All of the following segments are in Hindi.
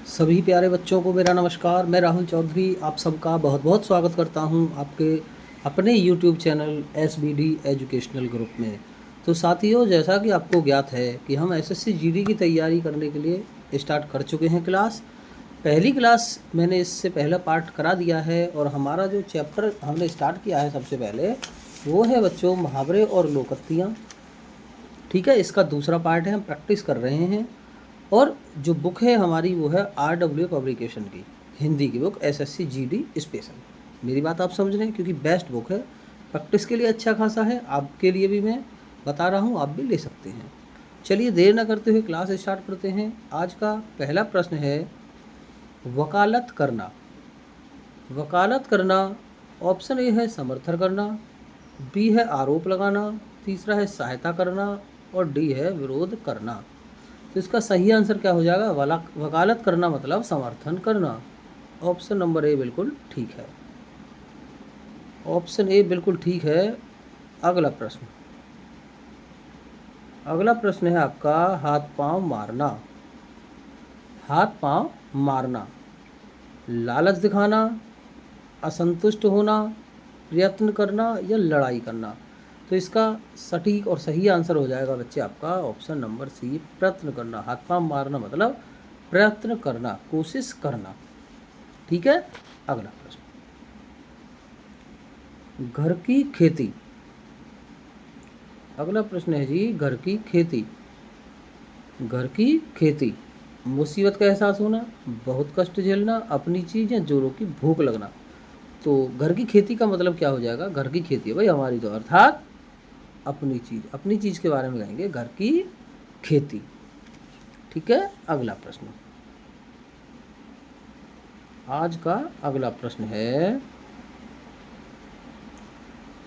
सभी प्यारे बच्चों को मेरा नमस्कार। मैं राहुल चौधरी आप सबका बहुत बहुत स्वागत करता हूं आपके अपने YouTube channel SBD educational group में। तो साथियों, जैसा कि आपको ज्ञात है कि हम SSC GD की तैयारी करने के लिए स्टार्ट कर चुके हैं क्लास। पहली क्लास मैंने इससे पहला पार्ट करा दिया है और हमारा जो चैप्टर हमने स्टार्ट किया है सबसे पहले वो है बच्चों मुहावरे और लोकोक्तियाँ। ठीक है, इसका दूसरा पार्ट है, हम प्रैक्टिस कर रहे हैं। और जो बुक है हमारी वो है RW पब्लिकेशन की हिंदी की बुक SSC GD स्पेशल। मेरी बात आप समझ रहे हैं, क्योंकि बेस्ट बुक है, प्रैक्टिस के लिए अच्छा खासा है, आपके लिए भी मैं बता रहा हूँ, आप भी ले सकते हैं। चलिए देर न करते हुए क्लास स्टार्ट करते हैं। आज का पहला प्रश्न है वकालत करना। वकालत करना, ऑप्शन ए है समर्थन करना, बी है आरोप लगाना, तीसरा है सहायता करना और डी है विरोध करना। तो इसका सही आंसर क्या हो जाएगा? वकालत करना मतलब समर्थन करना। ऑप्शन नंबर ए बिल्कुल ठीक है। ऑप्शन ए बिल्कुल ठीक है। अगला प्रश्न, अगला प्रश्न है आपका हाथ पांव मारना। हाथ पांव मारना, लालच दिखाना, असंतुष्ट होना, प्रयत्न करना या लड़ाई करना। तो इसका सटीक और सही आंसर हो जाएगा बच्चे आपका ऑप्शन नंबर सी, प्रयत्न करना। हाथ पांव मारना मतलब प्रयत्न करना, कोशिश करना। ठीक है। अगला प्रश्न, घर की खेती। अगला प्रश्न है जी घर की खेती। घर की खेती, मुसीबत का एहसास होना, बहुत कष्ट झेलना, अपनी चीज़ या जोरों की भूख लगना। तो घर की खेती का मतलब क्या हो जाएगा? घर की खेती है भाई हमारी, तो अर्थात अपनी चीज़, अपनी चीज़ के बारे में कहेंगे घर की खेती। ठीक है। अगला प्रश्न, आज का अगला प्रश्न है,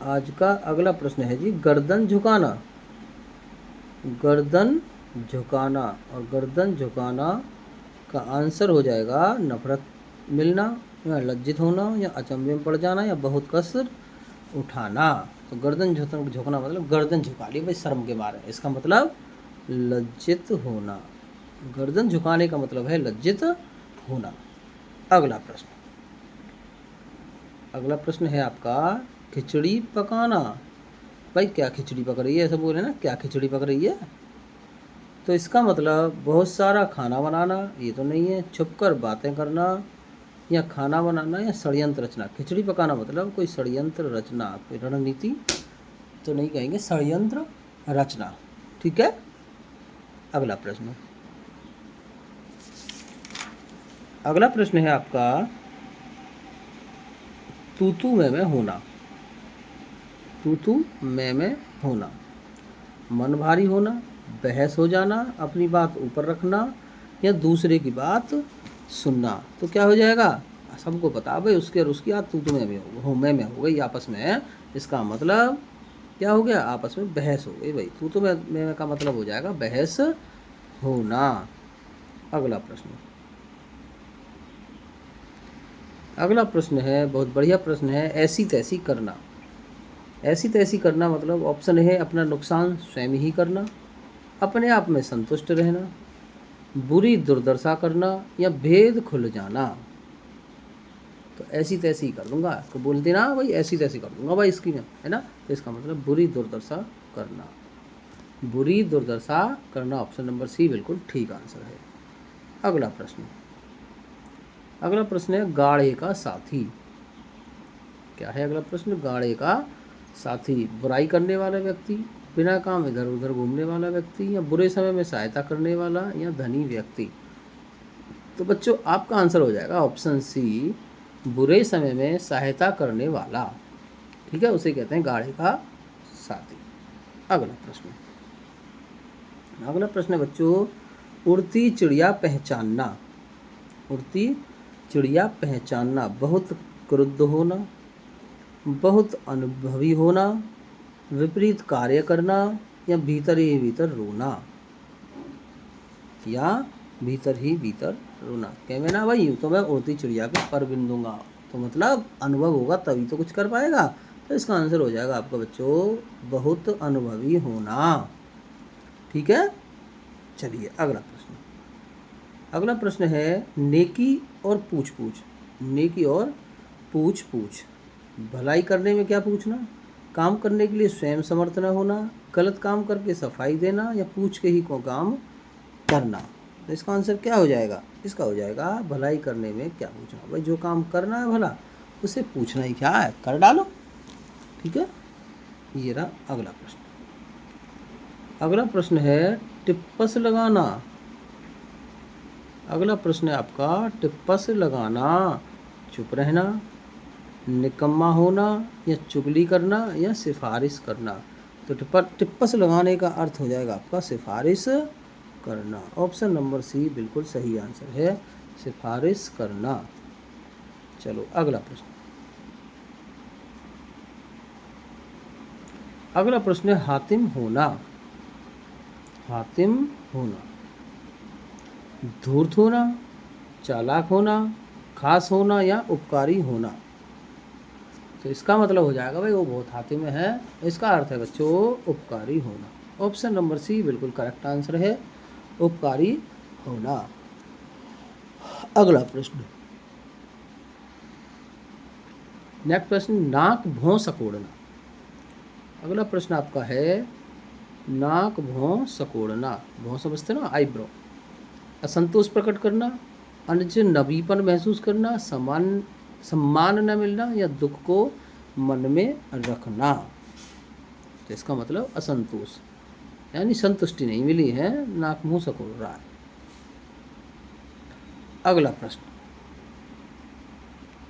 आज का अगला प्रश्न है जी गर्दन झुकाना। गर्दन झुकाना, और गर्दन झुकाना का आंसर हो जाएगा नफरत मिलना या लज्जित होना या अचंभे में पड़ जाना या बहुत कसर उठाना। तो गर्दन झुकना मतलब गर्दन झुका ली भाई शर्म के मारे, इसका मतलब लज्जित होना। गर्दन झुकाने का मतलब है लज्जित होना। अगला प्रश्न, अगला प्रश्न है आपका खिचड़ी पकाना। भाई क्या खिचड़ी पक रही है, ऐसा बोले ना, क्या खिचड़ी पक रही है। तो इसका मतलब बहुत सारा खाना बनाना, ये तो नहीं है, छुपकर बातें करना या खाना बनाना या षड्यंत्र रचना। खिचड़ी पकाना मतलब कोई षड्यंत्र रचना, कोई रणनीति तो नहीं कहेंगे, षड्यंत्र रचना। ठीक है। अगला प्रश्न, अगला प्रश्न है आपका तू मैं होना। तू मैं होना, मन भारी होना, बहस हो जाना, अपनी बात ऊपर रखना या दूसरे की बात सुनना। तो क्या हो जाएगा? सबको पता भाई उसके और उसकी बात तू मैं में हो गई आपस में। इसका मतलब क्या हो गया? आपस में बहस हो गई भाई। तू मैं का मतलब हो जाएगा बहस होना। अगला प्रश्न, अगला प्रश्न है बहुत बढ़िया प्रश्न है, ऐसी तैसी करना। ऐसी तैसी करना मतलब ऑप्शन है अपना नुकसान स्वयं ही करना, अपने आप में संतुष्ट रहना, बुरी दुर्दशा करना या भेद खुल जाना। तो ऐसी तैसी कर दूंगा, तो बोलते ना भाई ऐसी तैसी कर दूंगा भाई इसकी मैं, है ना। तो इसका मतलब बुरी दुर्दशा करना। बुरी दुर्दशा करना, ऑप्शन नंबर सी बिल्कुल ठीक आंसर है। अगला प्रश्न, अगला प्रश्न है गाढ़े का साथी। क्या है अगला प्रश्न? गाढ़े का साथी, बुराई करने वाला व्यक्ति, बिना काम इधर उधर घूमने वाला व्यक्ति या बुरे समय में सहायता करने वाला या धनी व्यक्ति। तो बच्चों आपका आंसर हो जाएगा ऑप्शन सी, बुरे समय में सहायता करने वाला। ठीक है, उसे कहते हैं गाढ़े का साथी। अगला प्रश्न, अगला प्रश्न है बच्चों उड़ती चिड़िया पहचानना। उड़ती चिड़िया पहचानना, बहुत क्रुद्ध होना, बहुत अनुभवी होना, विपरीत कार्य करना या भीतर ही भीतर रोना। या भीतर ही भीतर रोना। कह मैं ना भाई तो मैं उड़ती चिड़िया पे पर बिन दूंगा, तो मतलब अनुभव होगा तभी तो कुछ कर पाएगा। तो इसका आंसर हो जाएगा आपका बच्चों बहुत अनुभवी होना। ठीक है। चलिए अगला प्रश्न, अगला प्रश्न है नेकी और पूछ पूछ। नेकी और पूछ पूछ। भलाई करने में क्या पूछना? काम करने के लिए स्वयं समर्थ न होना, गलत काम करके सफाई देना, या पूछ के ही को काम करना। तो इसका आंसर क्या हो जाएगा? इसका हो जाएगा भलाई करने में क्या पूछना। भाई जो काम करना है भला उसे पूछना ही क्या है, कर डालो। ठीक है, ये रहा अगला प्रश्न। अगला प्रश्न है टिप्पस लगाना। अगला प्रश्न है आपका टिप्पस लगाना। चुप रहना, निकम्मा होना, या चुगली करना, या सिफारिश करना। तो टिप्पस लगाने का अर्थ हो जाएगा आपका सिफारिश करना। ऑप्शन नंबर सी बिल्कुल सही आंसर है, सिफारिश करना। चलो अगला प्रश्न। अगला प्रश्न है हातिम होना। हातिम होना। धूर्त होना, चालाक होना, खास होना, या उपकारी होना। तो इसका मतलब हो जाएगा भाई वो बहुत हातिम है। इसका अर्थ है बच्चों उपकारी होना। ऑप्शन नंबर सी बिल्कुल करेक्ट आंसर है, उपकारी होना। अगला प्रश्न। नेक्स्ट प्रश्न नाक भौं सकोड़ना। अगला प्रश्न आपका है नाक भौं सकोड़ना। भौं समझते ना, आईब्रो। असंतोष प्रकट करना, अजनबीपन महसूस करना, सम्मान न मिलना, या दुख को मन में रखना। तो इसका मतलब असंतोष, यानी संतुष्टि नहीं मिली है, नाक मुंह सकोड़ रहा है। अगला प्रश्न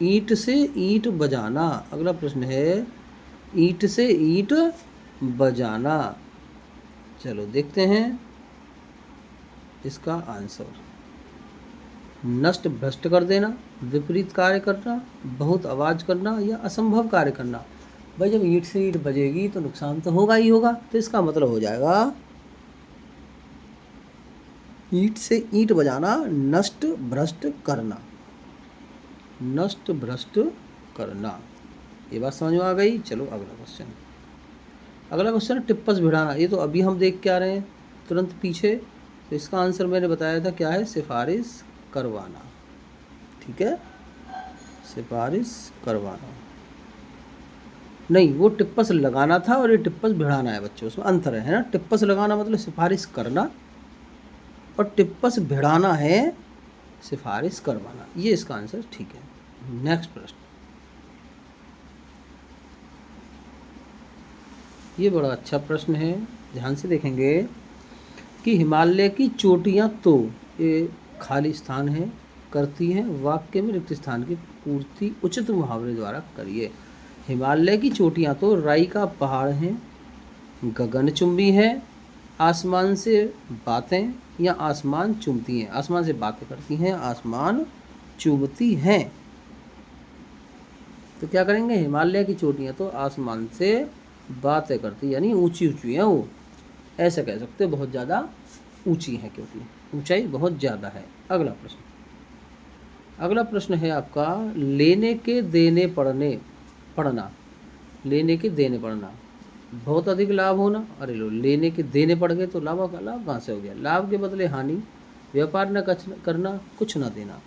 ईंट से ईंट बजाना। अगला प्रश्न है ईंट से ईंट बजाना। चलो देखते हैं इसका आंसर। नष्ट भ्रष्ट कर देना, विपरीत कार्य करना, बहुत आवाज़ करना, या असंभव कार्य करना। भाई जब ईंट से ईंट बजेगी तो नुकसान तो होगा ही होगा। तो इसका मतलब हो जाएगा ईंट से ईंट बजाना, नष्ट भ्रष्ट करना। नष्ट भ्रष्ट करना। ये बात समझ में आ गई। चलो अगला क्वेश्चन। अगला क्वेश्चन टिप्पस भिड़ाना। ये तो अभी हम देख के आ रहे हैं तुरंत पीछे। तो इसका आंसर मैंने बताया था क्या है, सिफारिश करवाना। ठीक है, सिफारिश करवाना। नहीं, वो टिप्पस लगाना था और ये टिप्पस भिड़ाना है बच्चों, उसमें अंतर है ना। टिप्पस लगाना मतलब सिफारिश करना, और टिप्पस भिड़ाना है सिफारिश करवाना। ये इसका आंसर ठीक है। नेक्स्ट प्रश्न। ये बड़ा अच्छा प्रश्न है, ध्यान से देखेंगे कि हिमालय की चोटियाँ तो, ये खाली स्थान है, करती हैं वाक्य में रिक्त स्थान की पूर्ति उचित मुहावरे द्वारा करिए। हिमालय की चोटियाँ तो राई का पहाड़ हैं, गगनचुंबी है, आसमान से बातें, या आसमान चूमती हैं। आसमान से बातें करती हैं, आसमान चूमती हैं। तो क्या करेंगे, हिमालय की चोटियाँ तो आसमान से बातें करती, यानी ऊंची ऊंची हैं वो, ऐसा कह सकते हो, बहुत ज़्यादा ऊंची हैं क्योंकि ऊंचाई बहुत ज़्यादा है। अगला प्रश्न। अगला प्रश्न है आपका लेने के देने पड़ना। लेने के देने पड़ना। बहुत अधिक लाभ होना। अरे लो, लेने के देने पड़ गए तो लाभ कहाँ से हो गया? लाभ के बदले हानि, व्यापार न करना, कुछ ना देना।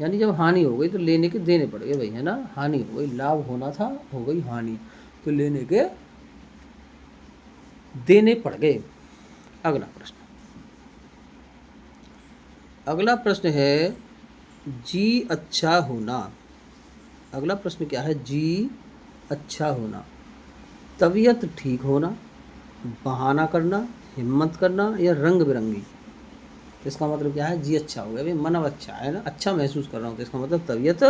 यानी जब हानि हो गई तो लेने के देने पड़ गए भाई, है ना। हानि हो गई, लाभ होना था, हो गई हानि, तो लेने के देने पड़ गए। अगला प्रश्न। अगला प्रश्न है जी अच्छा होना। अगला प्रश्न क्या है? जी अच्छा होना। तबीयत ठीक होना, बहाना करना, हिम्मत करना, या रंग बिरंगी। तो इसका मतलब क्या है? जी अच्छा हो गया भाई, मन अब अच्छा है ना, अच्छा महसूस कर रहा हूँ। तो इसका मतलब तबीयत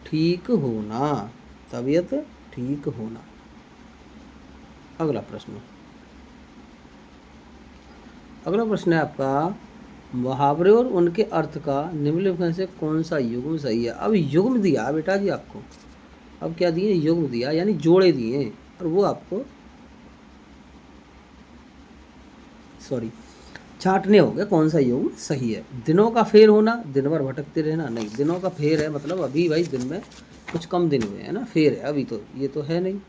ठीक होना। तबीयत ठीक होना। अगला प्रश्न। अगला प्रश्न है आपका मुहावरे और उनके अर्थ का निम्नलिखित में से कौन सा युग्म सही है? अब युग्म दिया बेटा जी आपको। अब क्या दिए? युग्म दिया, यानी जोड़े दिए, और वो आपको छांटने हो गए कौन सा युग्म सही है। दिनों का फेर होना, दिन भर भटकते रहना। नहीं, दिनों का फेर है मतलब अभी भाई दिन में कुछ कम दिन हुए हैं ना, फेर है अभी, तो ये तो है नहीं।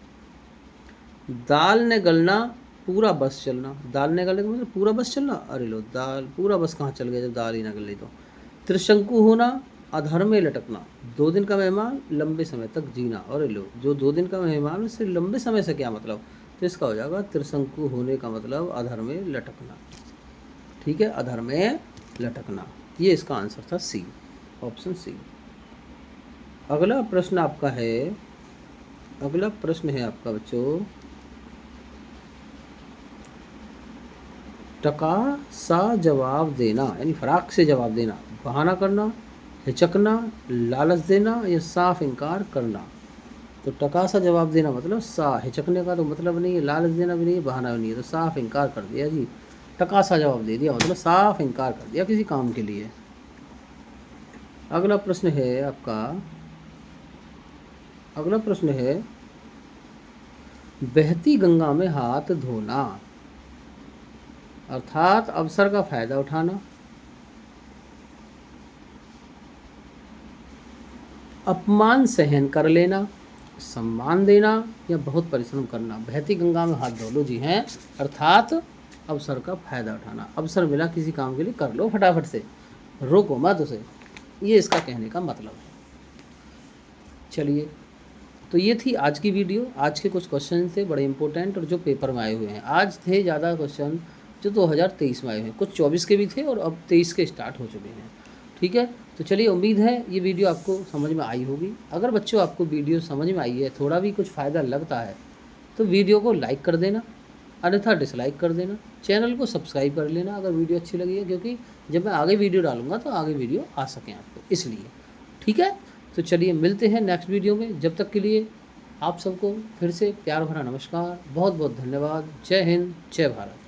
दाल ने गलना, पूरा बस चलना। दाल ने गलने का मतलब पूरा बस चलना। अरे लो, दाल पूरा बस कहाँ चल गया जब दाल ही ना गल रही तो। त्रिशंकु होना, अधर में लटकना, 2 दिन का मेहमान लंबे समय तक जीना। और लो, जो 2 दिन का मेहमान उससे लंबे समय से क्या मतलब, तो इसका हो जाएगा त्रिशंकु होने का मतलब अधर में लटकना। ठीक है, अधर में लटकना, ये इसका आंसर था सी, ऑप्शन सी। अगला प्रश्न आपका है, अगला प्रश्न है आपका बच्चों, टका सा जवाब देना, यानी फराक से जवाब देना, बहाना करना, हिचकना, लालच देना या साफ इनकार करना। तो टका सा जवाब देना मतलब सा, हिचकने का तो मतलब नहीं है, लालच देना भी नहीं है, बहाना भी नहीं है, तो साफ इनकार कर दिया जी। टका सा जवाब दे दिया मतलब साफ इनकार कर दिया किसी काम के लिए। अगला प्रश्न है आपका, अगला प्रश्न है बहती गंगा में हाथ धोना, अर्थात अवसर का फायदा उठाना, अपमान सहन कर लेना, सम्मान देना या बहुत परिश्रम करना। बहती गंगा में हाथ धो लो जी हैं, अर्थात अवसर का फायदा उठाना, अवसर मिला किसी काम के लिए कर लो फटाफट से, रोको मत उसे, ये इसका कहने का मतलब है। चलिए, तो ये थी आज की वीडियो। आज के कुछ क्वेश्चन थे बड़े इंपॉर्टेंट और जो पेपर में आए हुए हैं। आज थे ज़्यादा क्वेश्चन जो 2023 में आए हैं, कुछ 24 के भी थे और अब 23 के स्टार्ट हो चुके हैं। ठीक है, तो चलिए, उम्मीद है ये वीडियो आपको समझ में आई होगी। अगर बच्चों आपको वीडियो समझ में आई है, थोड़ा भी कुछ फ़ायदा लगता है तो वीडियो को लाइक कर देना, अन्यथा डिसलाइक कर देना। चैनल को सब्सक्राइब कर लेना अगर वीडियो अच्छी लगी है, क्योंकि जब मैं आगे वीडियो डालूंगा तो आगे वीडियो आ सकें आपको, इसलिए। ठीक है, तो चलिए मिलते हैं नेक्स्ट वीडियो में। जब तक के लिए आप सबको फिर से प्यार भरा नमस्कार, बहुत बहुत धन्यवाद। जय हिंद, जय भारत।